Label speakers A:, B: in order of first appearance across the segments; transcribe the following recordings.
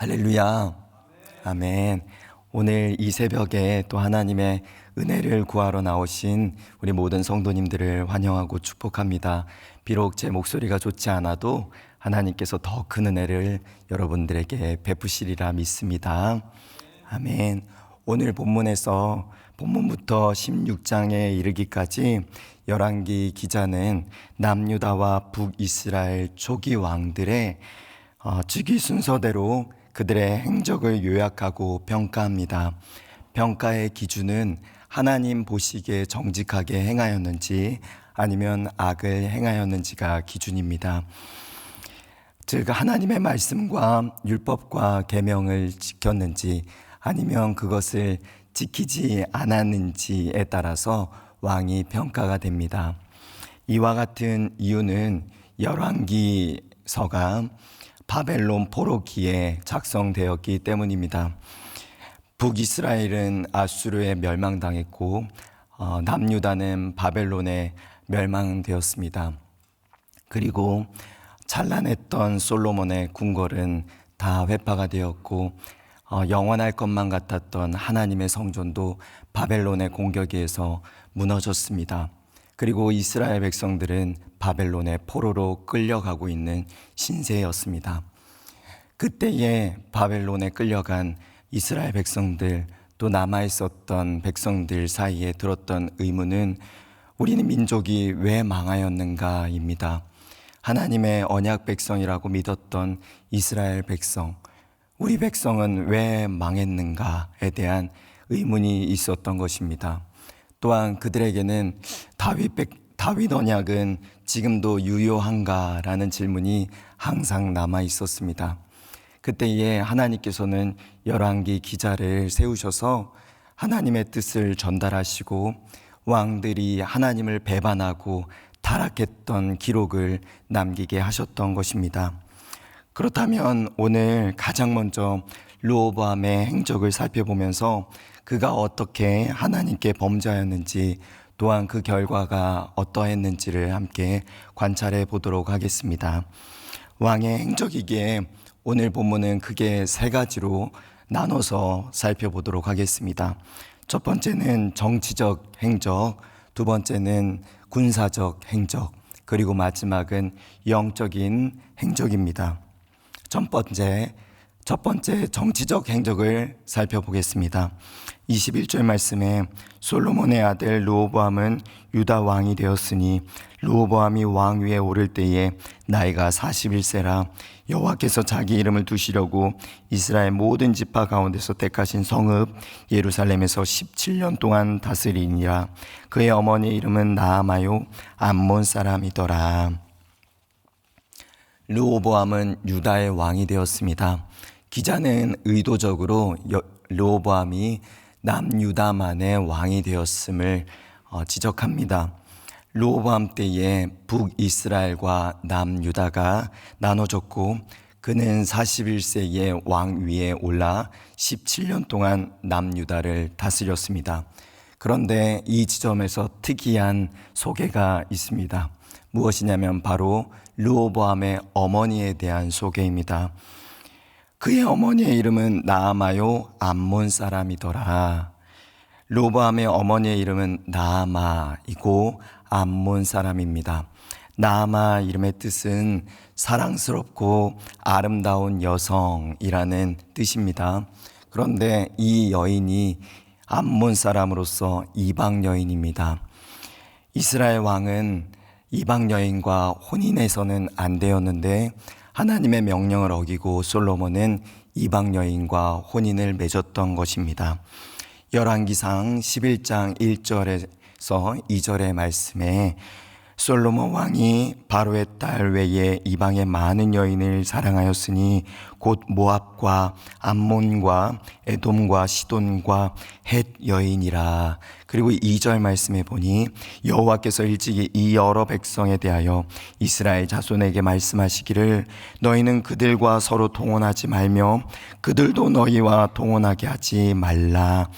A: 할렐루야. 아멘. 오늘 이 새벽에 또 하나님의 은혜를 구하러 나오신 우리 모든 성도님들을 환영하고 축복합니다. 비록 제 목소리가 좋지 않아도 하나님께서 더 큰 은혜를 여러분들에게 베푸시리라 믿습니다. 아멘. 오늘 본문에서 본문부터 16장에 이르기까지 열왕기 기자는 남유다와 북이스라엘 초기 왕들의 즉위 순서대로 그들의 행적을 요약하고 평가합니다. 평가의 기준은 하나님 보시기에 정직하게 행하였는지 아니면 악을 행하였는지가 기준입니다. 즉 하나님의 말씀과 율법과 계명을 지켰는지 아니면 그것을 지키지 않았는지에 따라서 왕이 평가가 됩니다. 이와 같은 이유는 열왕기서가 바벨론 포로기에 작성되었기 때문입니다. 북이스라엘은 아수르에 멸망당했고 남유다는 바벨론에 멸망되었습니다. 그리고 찬란했던 솔로몬의 궁궐은 다 회파가 되었고 영원할 것만 같았던 하나님의 성전도 바벨론의 공격에 의해서 무너졌습니다. 그리고 이스라엘 백성들은 바벨론의 포로로 끌려가고 있는 신세였습니다. 그때에 바벨론에 끌려간 이스라엘 백성들 또 남아있었던 백성들 사이에 들었던 의문은 우리는 민족이 왜 망하였는가입니다. 하나님의 언약 백성이라고 믿었던 이스라엘 백성, 우리 백성은 왜 망했는가에 대한 의문이 있었던 것입니다. 또한 그들에게는 다윗 언약은 지금도 유효한가라는 질문이 항상 남아 있었습니다. 그때에 하나님께서는 열왕기 기자를 세우셔서 하나님의 뜻을 전달하시고 왕들이 하나님을 배반하고 타락했던 기록을 남기게 하셨던 것입니다. 그렇다면 오늘 가장 먼저 르호보암의 행적을 살펴보면서 그가 어떻게 하나님께 범죄하였는지 또한 그 결과가 어떠했는지를 함께 관찰해 보도록 하겠습니다. 왕의 행적이기에 오늘 본문은 크게 세 가지로 나눠서 살펴보도록 하겠습니다. 첫 번째는 정치적 행적, 두 번째는 군사적 행적, 그리고 마지막은 영적인 행적입니다. 첫 번째 정치적 행적을 살펴보겠습니다. 21절 말씀에 솔로몬의 아들 르호보암은 유다 왕이 되었으니 르호보암이 왕 위에 오를 때에 나이가 41세라 여호와께서 자기 이름을 두시려고 이스라엘 모든 지파 가운데서 택하신 성읍 예루살렘에서 17년 동안 다스리니라. 그의 어머니의 이름은 나아마요 암몬 사람이더라. 르호보암은 유다의 왕이 되었습니다. 기자는 의도적으로 르호보암이 남유다만의 왕이 되었음을 지적합니다. 르호보암 때에 북이스라엘과 남유다가 나눠졌고 그는 41세에 왕 위에 올라 17년 동안 남유다를 다스렸습니다. 그런데 이 지점에서 특이한 소개가 있습니다. 무엇이냐면 바로 르호보암의 어머니에 대한 소개입니다. 그의 어머니의 이름은 나아마요 암몬 사람이더라. 르호보암의 어머니의 이름은 나아마이고 암몬 사람입니다. 나아마 이름의 뜻은 사랑스럽고 아름다운 여성이라는 뜻입니다. 그런데 이 여인이 암몬 사람으로서 이방 여인입니다. 이스라엘 왕은 이방 여인과 혼인해서는 안 되었는데 하나님의 명령을 어기고 솔로몬은 이방 여인과 혼인을 맺었던 것입니다. 열왕기상 11장 1절에서 2절의 말씀에 솔로몬 왕이 바로의 딸 외에 이방의 많은 여인을 사랑하였으니 곧 모압과 암몬과 에돔과 시돈과 헷 여인이라. 그리고 2절 말씀에 보니 여호와께서 일찍이 이 여러 백성에 대하여 이스라엘 자손에게 말씀하시기를 너희는 그들과 서로 동원하지 말며 그들도 너희와 동원하게 하지 말라.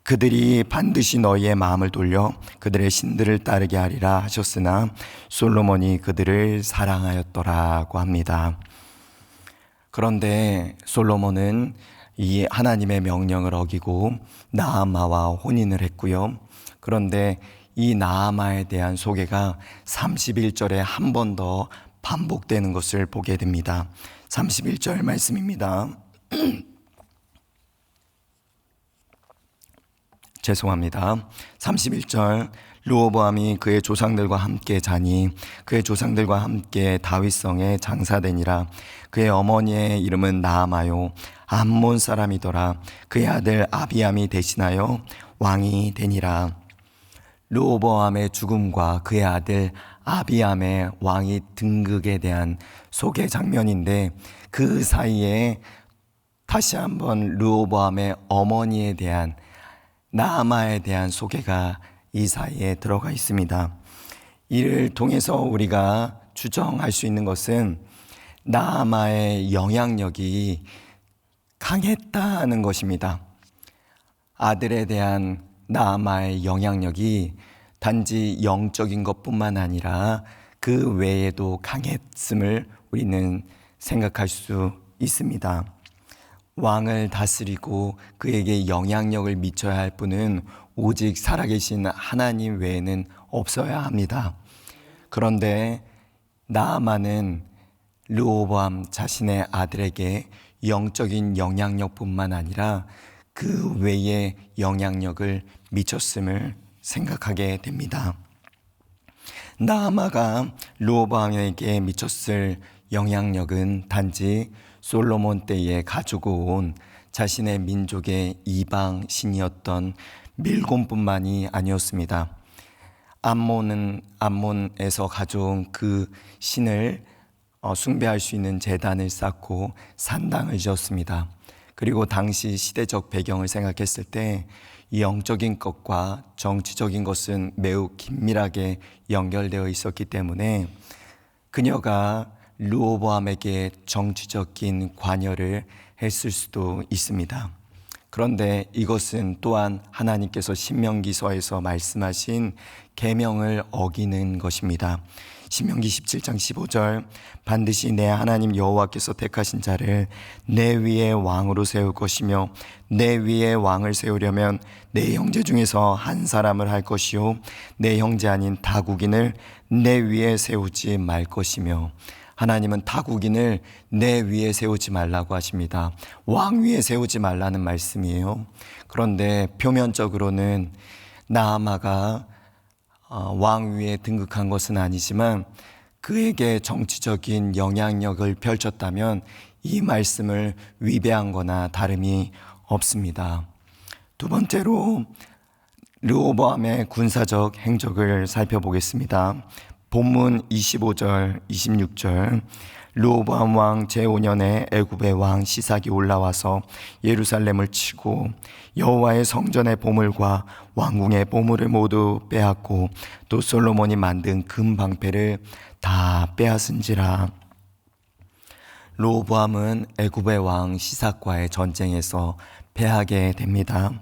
A: 그들이 반드시 너희의 마음을 돌려 그들의 신들을 따르게 하리라 하셨으나 솔로몬이 그들을 사랑하였더라고 합니다. 그런데 솔로몬은 이 하나님의 명령을 어기고 나아마와 혼인을 했고요. 그런데 이 나아마에 대한 소개가 31절에 한 번 더 반복되는 것을 보게 됩니다. 31절 말씀입니다. 죄송합니다. 31절 르호보암이 그의 조상들과 함께 자니 그의 조상들과 함께 다윗성에 장사되니라. 그의 어머니의 이름은 나아마요 암몬 사람이더라. 그의 아들 아비암이 대신하여 왕이 되니라. 르호보암의 죽음과 그의 아들 아비암의 왕위 등극에 대한 소개 장면인데, 그 사이에 다시 한번 르호보암의 어머니에 대한 나아마에 대한 소개가 이 사이에 들어가 있습니다. 이를 통해서 우리가 추정할 수 있는 것은 나아마의 영향력이 강했다는 것입니다. 아들에 대한 나아마의 영향력이 단지 영적인 것뿐만 아니라 그 외에도 강했음을 우리는 생각할 수 있습니다. 왕을 다스리고 그에게 영향력을 미쳐야 할 분은 오직 살아계신 하나님 외에는 없어야 합니다. 그런데 나아만은 르호보암 자신의 아들에게 영적인 영향력뿐만 아니라 그 외에 영향력을 미쳤음을 생각하게 됩니다. 나아마가 르호보암에게 미쳤을 영향력은 단지 솔로몬 때에 가지고 온 자신의 민족의 이방 신이었던 밀곰뿐만이 아니었습니다. 암몬에서 가져온 그 신을 숭배할 수 있는 제단을 쌓고 산당을 지었습니다. 그리고 당시 시대적 배경을 생각했을 때 이 영적인 것과 정치적인 것은 매우 긴밀하게 연결되어 있었기 때문에 그녀가 르호보암에게 정치적인 관여를 했을 수도 있습니다. 그런데 이것은 또한 하나님께서 신명기서에서 말씀하신 계명을 어기는 것입니다. 신명기 17장 15절 반드시 내 하나님 여호와께서 택하신 자를 내 위에 왕으로 세울 것이며 내 위에 왕을 세우려면 내 형제 중에서 한 사람을 할 것이요 내 형제 아닌 타국인을 내 위에 세우지 말 것이며, 하나님은 타국인을 내 위에 세우지 말라고 하십니다. 왕 위에 세우지 말라는 말씀이에요. 그런데 표면적으로는 나아마가 왕 위에 등극한 것은 아니지만 그에게 정치적인 영향력을 펼쳤다면 이 말씀을 위배한 거나 다름이 없습니다. 두 번째로 르호보암의 군사적 행적을 살펴보겠습니다. 본문 25절, 26절 르호보암 왕 제5년에 애굽의 왕 시삭이 올라와서 예루살렘을 치고 여호와의 성전의 보물과 왕궁의 보물을 모두 빼앗고 또 솔로몬이 만든 금 방패를 다 빼앗은지라. 르호보암은 애굽의 왕 시삭과의 전쟁에서 패하게 됩니다.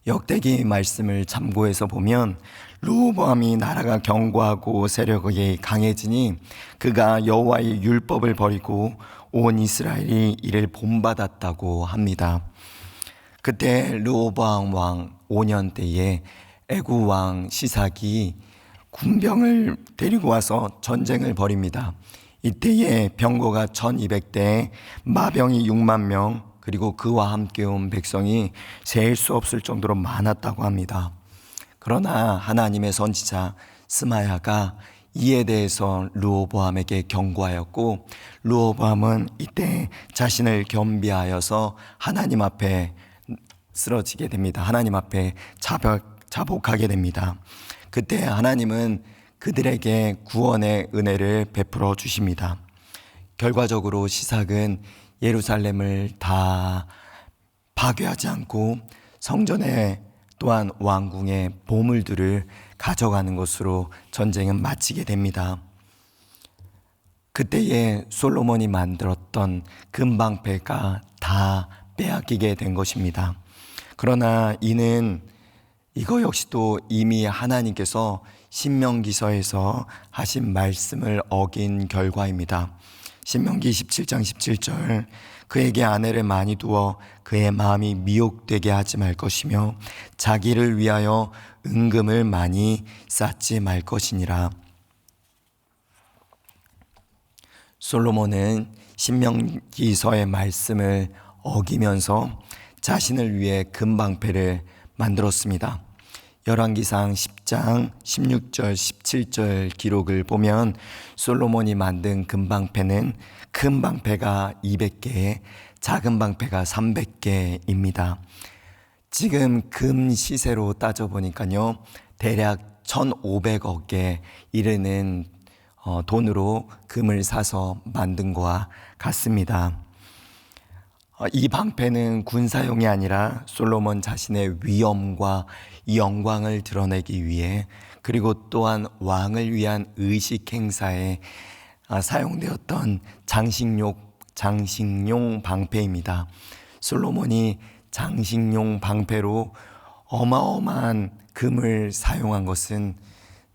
A: 역대기 말씀을 참고해서 보면 르호보암이 나라가 견고하고 세력이 강해지니 그가 여호와의 율법을 버리고 온 이스라엘이 이를 본받았다고 합니다. 그때 르호보암 왕 5년 때에 애굽 왕 시삭이 군병을 데리고 와서 전쟁을 벌입니다. 이때에 병거가 1200대, 마병이 6만 명, 그리고 그와 함께 온 백성이 셀 수 없을 정도로 많았다고 합니다. 그러나 하나님의 선지자 스마야가 이에 대해서 르호보암에게 경고하였고, 르호보암은 이때 자신을 겸비하여서 하나님 앞에 쓰러지게 됩니다. 하나님 앞에 자복하게 됩니다. 그때 하나님은 그들에게 구원의 은혜를 베풀어 주십니다. 결과적으로 시삭은 예루살렘을 다 파괴하지 않고 성전에 또한 왕궁의 보물들을 가져가는 것으로 전쟁은 마치게 됩니다. 그때에 솔로몬이 만들었던 금방패가 다 빼앗기게 된 것입니다. 그러나 이거 역시도 이미 하나님께서 신명기서에서 하신 말씀을 어긴 결과입니다. 신명기 17장 17절 그에게 아내를 많이 두어 그의 마음이 미혹되게 하지 말 것이며 자기를 위하여 은금을 많이 쌓지 말 것이니라. 솔로몬은 신명기서의 말씀을 어기면서 자신을 위해 금방패를 만들었습니다. 열왕기상 10장 16절 17절 기록을 보면 솔로몬이 만든 금방패는 큰 방패가 200개, 작은 방패가 300개입니다. 지금 금 시세로 따져보니까요, 대략 1,500억에 이르는 돈으로 금을 사서 만든 것과 같습니다. 이 방패는 군사용이 아니라 솔로몬 자신의 위엄과 영광을 드러내기 위해, 그리고 또한 왕을 위한 의식 행사에 사용되었던 장식용 방패입니다. 솔로몬이 장식용 방패로 어마어마한 금을 사용한 것은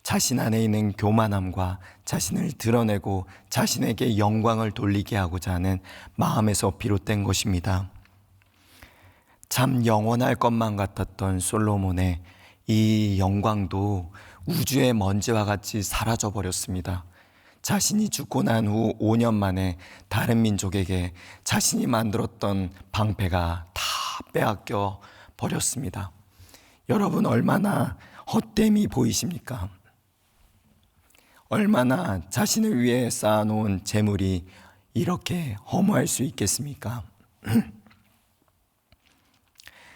A: 자신 안에 있는 교만함과 자신을 드러내고 자신에게 영광을 돌리게 하고자 하는 마음에서 비롯된 것입니다. 참 영원할 것만 같았던 솔로몬의 이 영광도 우주의 먼지와 같이 사라져 버렸습니다. 자신이 죽고 난 후 5년 만에 다른 민족에게 자신이 만들었던 방패가 다 빼앗겨 버렸습니다. 여러분, 얼마나 헛됨이 보이십니까? 얼마나 자신을 위해 쌓아놓은 재물이 이렇게 허무할 수 있겠습니까?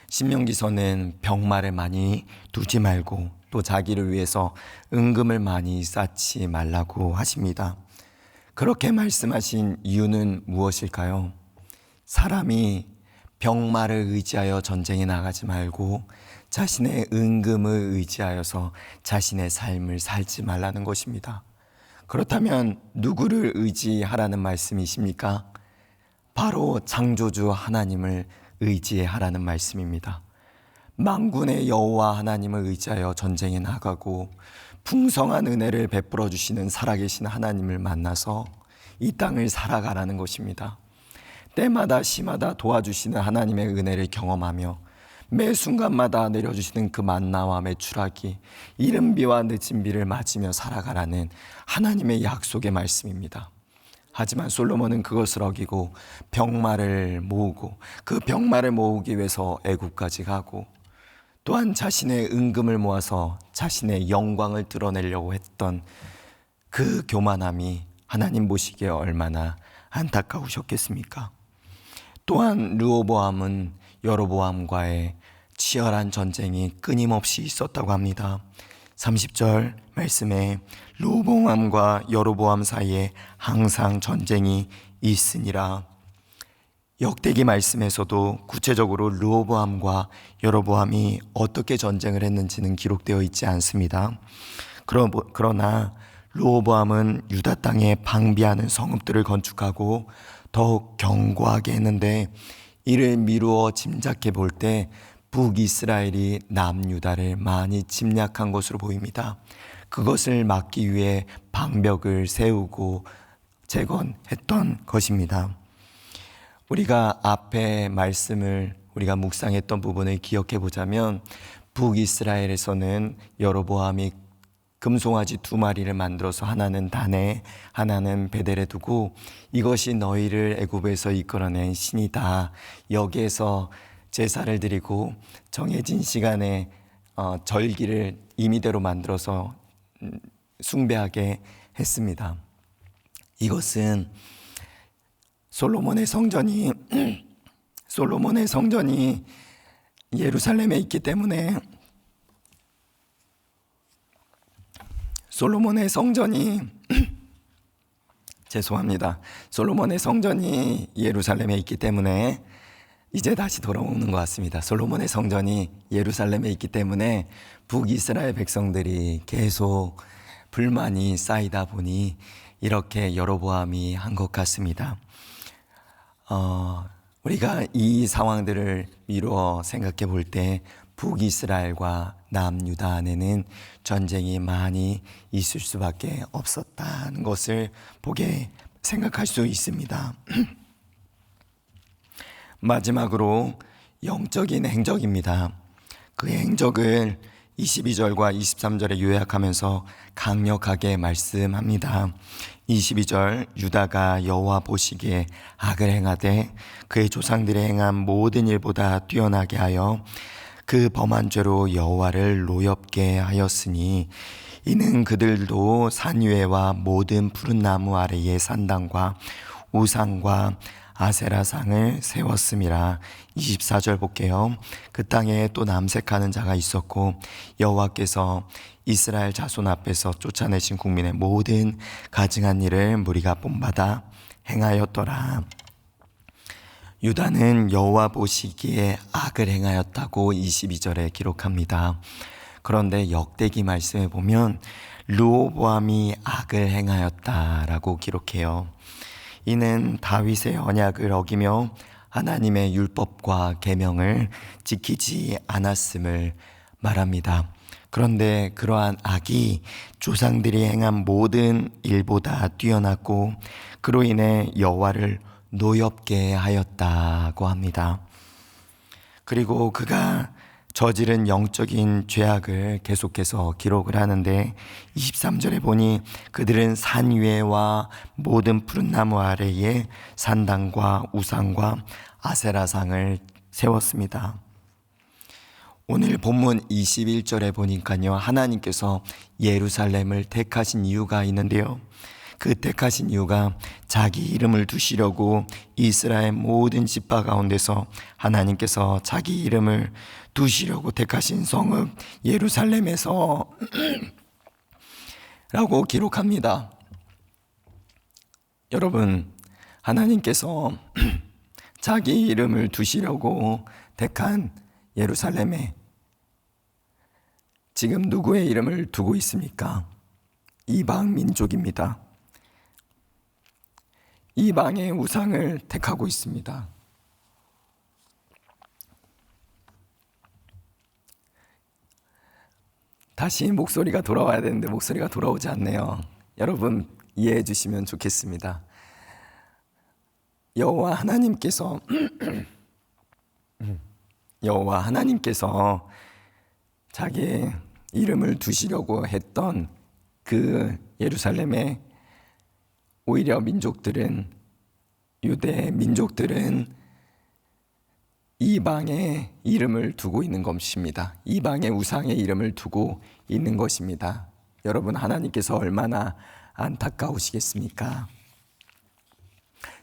A: 신명기서는 병마를 많이 두지 말고 또 자기를 위해서 은금을 많이 쌓지 말라고 하십니다. 그렇게 말씀하신 이유는 무엇일까요? 사람이 병마를 의지하여 전쟁에 나가지 말고 자신의 은금을 의지하여서 자신의 삶을 살지 말라는 것입니다. 그렇다면 누구를 의지하라는 말씀이십니까? 바로 창조주 하나님을 의지하라는 말씀입니다. 만군의 여호와 하나님을 의지하여 전쟁에 나가고 풍성한 은혜를 베풀어 주시는 살아계신 하나님을 만나서 이 땅을 살아가라는 것입니다. 때마다 시마다 도와주시는 하나님의 은혜를 경험하며 매 순간마다 내려주시는 그 만나와 매출하기, 이른 비와 늦은 비를 맞으며 살아가라는 하나님의 약속의 말씀입니다. 하지만 솔로몬은 그것을 어기고 병마를 모으고 그 병마를 모으기 위해서 애굽까지 가고 또한 자신의 은금을 모아서 자신의 영광을 드러내려고 했던 그 교만함이 하나님 보시기에 얼마나 안타까우셨겠습니까? 또한 르호보암은 여로보암과의 치열한 전쟁이 끊임없이 있었다고 합니다. 30절 말씀에 르호보암과 여로보암 사이에 항상 전쟁이 있으니라. 역대기 말씀에서도 구체적으로 르호보암과 여로보암이 어떻게 전쟁을 했는지는 기록되어 있지 않습니다. 그러나 르호보암은 유다 땅에 방비하는 성읍들을 건축하고 더욱 견고하게 했는데, 이를 미루어 짐작해 볼 때 북이스라엘이 남유다를 많이 침략한 것으로 보입니다. 그것을 막기 위해 방벽을 세우고 재건했던 것입니다. 우리가 앞에 말씀을 우리가 묵상했던 부분을 기억해 보자면, 북이스라엘에서는 여로보암이 금송아지 2마리를 만들어서 하나는 단에 하나는 베델에 두고 이것이 너희를 애굽에서 이끌어낸 신이다, 여기에서 제사를 드리고 정해진 시간에 절기를 임의대로 만들어서 숭배하게 했습니다. 이것은 솔로몬의 성전이 예루살렘에 있기 때문에 솔로몬의 성전이 예루살렘에 있기 때문에 이제 다시 돌아오는 것 같습니다. 솔로몬의 성전이 예루살렘에 있기 때문에 북이스라엘 백성들이 계속 불만이 쌓이다 보니 이렇게 여로보암이 한 것 같습니다. 우리가 이 상황들을 미루어 생각해 볼 때 북이스라엘과 남유다 안에는 전쟁이 많이 있을 수밖에 없었다는 것을 보게 생각할 수 있습니다. 마지막으로 영적인 행적입니다. 그 행적을 22절과 23절에 요약하면서 강력하게 말씀합니다. 22절, 유다가 여호와 보시기에 악을 행하되 그의 조상들이 행한 모든 일보다 뛰어나게 하여 그 범한 죄로 여호와를 노엽게 하였으니 이는 그들도 산 위에와 모든 푸른 나무 아래에 산당과 우상과 아세라상을 세웠음이라. 24절 볼게요. 그 땅에 또 남색하는 자가 있었고 여호와께서 이스라엘 자손 앞에서 쫓아내신 국민의 모든 가증한 일을 무리가 본받아 행하였더라. 유다는 여호와 보시기에 악을 행하였다고 22절에 기록합니다. 그런데 역대기 말씀에 보면 르호보암이 악을 행하였다라고 기록해요. 이는 다윗의 언약을 어기며 하나님의 율법과 계명을 지키지 않았음을 말합니다. 그런데 그러한 악이 조상들이 행한 모든 일보다 뛰어났고 그로 인해 여호와를 노엽게 하였다고 합니다. 그리고 그가 저지른 영적인 죄악을 계속해서 기록을 하는데 23절에 보니 그들은 산 위에와 모든 푸른 나무 아래에 산당과 우상과 아세라상을 세웠습니다. 오늘 본문 21절에 보니까요, 하나님께서 예루살렘을 택하신 이유가 있는데요, 그 택하신 이유가 자기 이름을 두시려고 이스라엘 모든 지파 가운데서 하나님께서 자기 이름을 두시려고 택하신 성읍 예루살렘에서 라고 기록합니다. 여러분, 하나님께서 자기 이름을 두시려고 택한 예루살렘에 지금 누구의 이름을 두고 있습니까? 이방 민족입니다. 이방의 우상을 택하고 있습니다. 다시 목소리가 돌아와야 되는데 목소리가 돌아오지 않네요. 여러분 이해해 주시면 좋겠습니다. 여호와 하나님께서 자기의 이름을 두시려고 했던 그 예루살렘에 오히려 유대 민족들은 이방의 이름을 두고 있는 것입니다. 이방의 우상의 이름을 두고 있는 것입니다. 여러분, 하나님께서 얼마나 안타까우시겠습니까?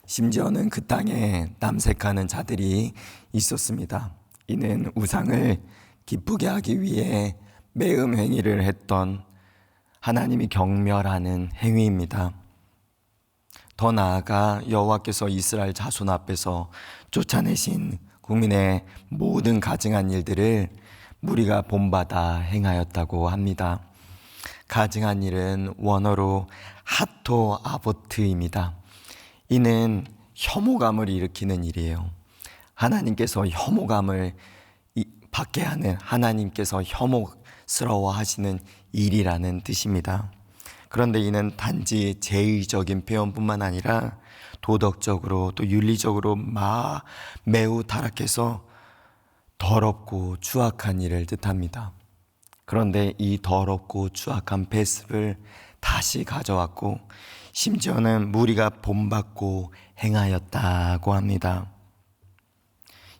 A: 심지어는 그 땅에 남색하는 자들이 있었습니다. 이는 우상을 기쁘게 하기 위해 매음 행위를 했던 하나님이 경멸하는 행위입니다. 더 나아가 여호와께서 이스라엘 자손 앞에서 쫓아내신 국민의 모든 가증한 일들을 무리가 본받아 행하였다고 합니다. 가증한 일은 원어로 하토 아보트입니다. 이는 혐오감을 일으키는 일이에요. 하나님께서 혐오감을 받게 하는, 하나님께서 혐오스러워 하시는 일이라는 뜻입니다. 그런데 이는 단지 제의적인 표현뿐만 아니라 도덕적으로 또 윤리적으로 매우 타락해서 더럽고 추악한 일을 뜻합니다. 그런데 이 더럽고 추악한 패습을 다시 가져왔고 심지어는 무리가 본받고 행하였다고 합니다.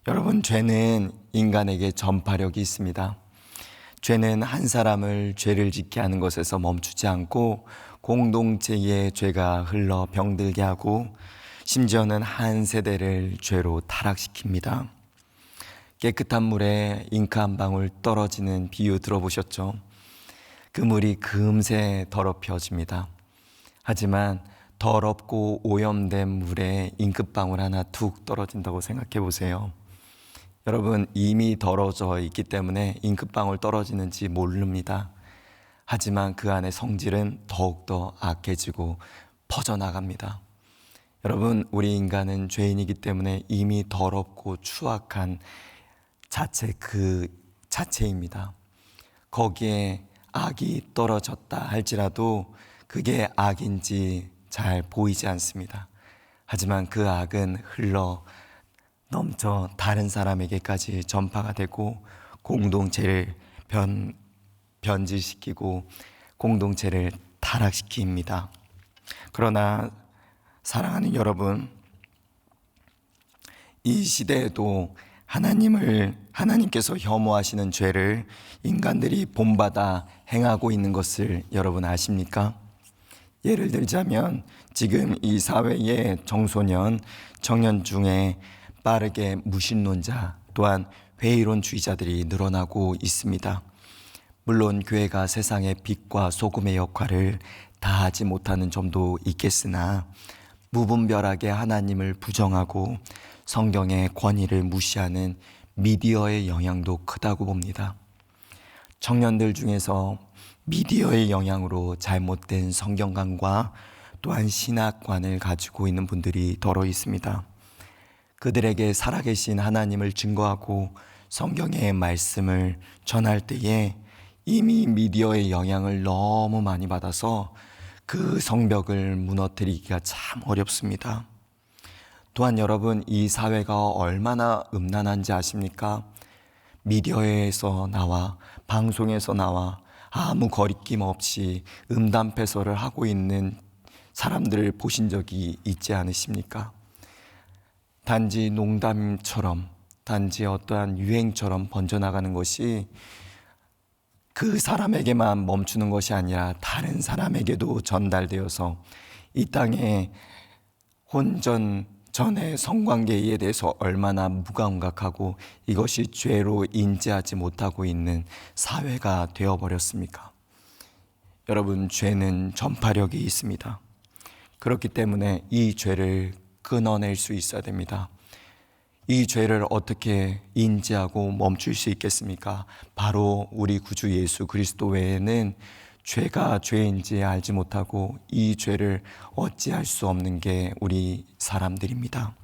A: 여러분, 죄는 인간에게 전파력이 있습니다. 죄는 한 사람을 죄를 짓게 하는 것에서 멈추지 않고 공동체의 죄가 흘러 병들게 하고 심지어는 한 세대를 죄로 타락시킵니다. 깨끗한 물에 잉크 한 방울 떨어지는 비유 들어보셨죠? 그 물이 금세 더럽혀집니다. 하지만 더럽고 오염된 물에 잉크방울 하나 툭 떨어진다고 생각해 보세요. 여러분, 이미 더러워져 있기 때문에 잉크방울 떨어지는지 모릅니다. 하지만 그 안에 성질은 더욱더 악해지고 퍼져나갑니다. 여러분, 우리 인간은 죄인이기 때문에 이미 더럽고 추악한 그 자체입니다. 거기에 악이 떨어졌다 할지라도 그게 악인지 잘 보이지 않습니다. 하지만 그 악은 흘러 넘쳐 다른 사람에게까지 전파가 되고 공동체를 변질시키고 공동체를 타락시킵니다. 그러나 사랑하는 여러분, 이 시대에도 하나님께서 혐오하시는 죄를 인간들이 본받아 행하고 있는 것을 여러분 아십니까? 예를 들자면 지금 이 사회의 청소년, 청년 중에 빠르게 무신론자 또한 회의론주의자들이 늘어나고 있습니다. 물론 교회가 세상의 빛과 소금의 역할을 다하지 못하는 점도 있겠으나 무분별하게 하나님을 부정하고 성경의 권위를 무시하는 미디어의 영향도 크다고 봅니다. 청년들 중에서 미디어의 영향으로 잘못된 성경관과 또한 신학관을 가지고 있는 분들이 더러 있습니다. 그들에게 살아계신 하나님을 증거하고 성경의 말씀을 전할 때에 이미 미디어의 영향을 너무 많이 받아서 그 성벽을 무너뜨리기가 참 어렵습니다. 또한 여러분, 이 사회가 얼마나 음란한지 아십니까? 미디어에서 나와 방송에서 나와 아무 거리낌 없이 음담패설을 하고 있는 사람들을 보신 적이 있지 않으십니까? 단지 농담처럼, 단지 어떠한 유행처럼 번져나가는 것이 그 사람에게만 멈추는 것이 아니라 다른 사람에게도 전달되어서 이 땅에 혼전 전의 성관계에 대해서 얼마나 무감각하고 이것이 죄로 인지하지 못하고 있는 사회가 되어버렸습니까? 여러분, 죄는 전파력이 있습니다. 그렇기 때문에 이 죄를 끊어낼 수 있어야 됩니다. 이 죄를 어떻게 인지하고 멈출 수 있겠습니까? 바로 우리 구주 예수 그리스도 외에는 죄가 죄인지 알지 못하고 이 죄를 어찌할 수 없는 게 우리 사람들입니다.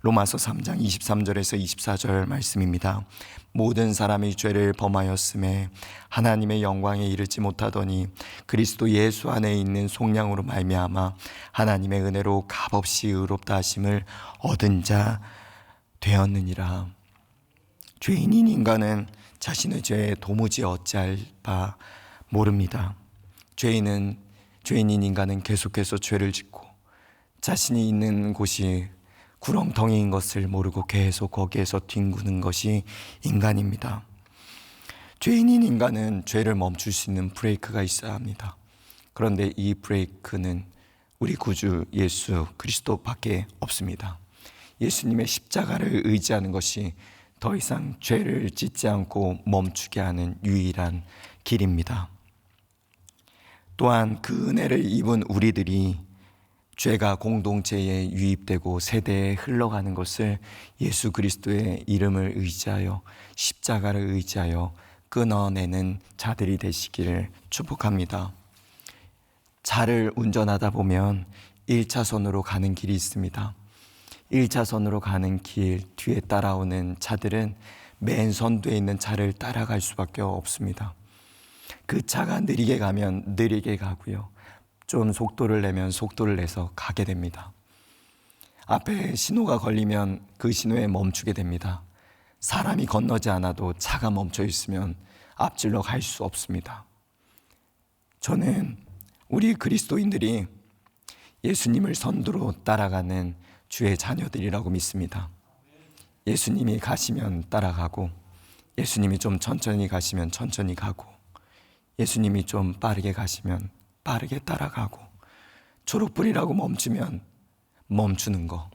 A: 로마서 3장 23절에서 24절 말씀입니다. 모든 사람이 죄를 범하였음에 하나님의 영광에 이르지 못하더니 그리스도 예수 안에 있는 속량으로 말미암아 하나님의 은혜로 값없이 의롭다 하심을 얻은 자 되었느니라. 죄인인 인간은 자신의 죄에 도무지 어찌할 바 모릅니다. 죄인인 인간은 계속해서 죄를 짓고 자신이 있는 곳이 구렁텅이인 것을 모르고 계속 거기에서 뒹구는 것이 인간입니다. 죄인인 인간은 죄를 멈출 수 있는 브레이크가 있어야 합니다. 그런데 이 브레이크는 우리 구주 예수 그리스도밖에 없습니다. 예수님의 십자가를 의지하는 것이 더 이상 죄를 짓지 않고 멈추게 하는 유일한 길입니다. 또한 그 은혜를 입은 우리들이 죄가 공동체에 유입되고 세대에 흘러가는 것을 예수 그리스도의 이름을 의지하여 십자가를 의지하여 끊어내는 자들이 되시기를 축복합니다. 차를 운전하다 보면 1차선으로 가는 길이 있습니다. 1차선으로 가는 길 뒤에 따라오는 차들은 맨 선두에 있는 차를 따라갈 수밖에 없습니다. 그 차가 느리게 가면 느리게 가고요. 좀 속도를 내면 속도를 내서 가게 됩니다. 앞에 신호가 걸리면 그 신호에 멈추게 됩니다. 사람이 건너지 않아도 차가 멈춰 있으면 앞질러 갈 수 없습니다. 저는 우리 그리스도인들이 예수님을 선두로 따라가는 주의 자녀들이라고 믿습니다. 예수님이 가시면 따라가고, 예수님이 좀 천천히 가시면 천천히 가고, 예수님이 좀 빠르게 가시면 빠르게 따라가고, 초록불이라고 멈추면 멈추는 거,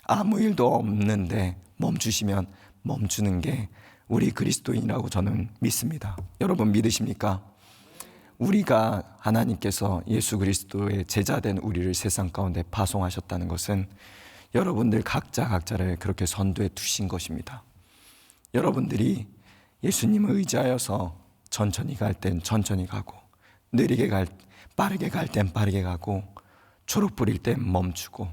A: 아무 일도 없는데 멈추시면 멈추는 게 우리 그리스도인이라고 저는 믿습니다. 여러분 믿으십니까? 우리가 하나님께서 예수 그리스도의 제자된 우리를 세상 가운데 파송하셨다는 것은 여러분들 각자를 그렇게 선두에 두신 것입니다. 여러분들이 예수님을 의지하여서 천천히 갈 땐 천천히 가고, 빠르게 갈 땐 빠르게 가고, 초록불일 땐 멈추고,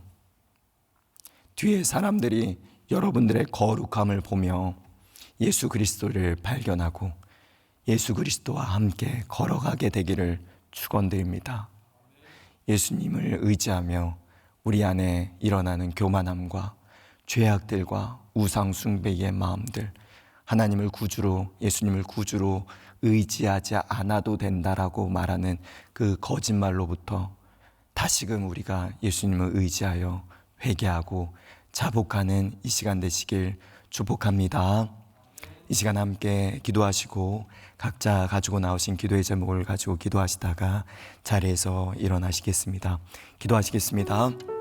A: 뒤에 사람들이 여러분들의 거룩함을 보며 예수 그리스도를 발견하고 예수 그리스도와 함께 걸어가게 되기를 축원드립니다. 예수님을 의지하며 우리 안에 일어나는 교만함과 죄악들과 우상 숭배의 마음들, 하나님을 구주로, 예수님을 구주로 의지하지 않아도 된다라고 말하는 그 거짓말로부터 다시금 우리가 예수님을 의지하여 회개하고 자복하는 이 시간 되시길 축복합니다. 이 시간 함께 기도하시고 각자 가지고 나오신 기도의 제목을 가지고 기도하시다가 자리에서 일어나시겠습니다. 기도하시겠습니다.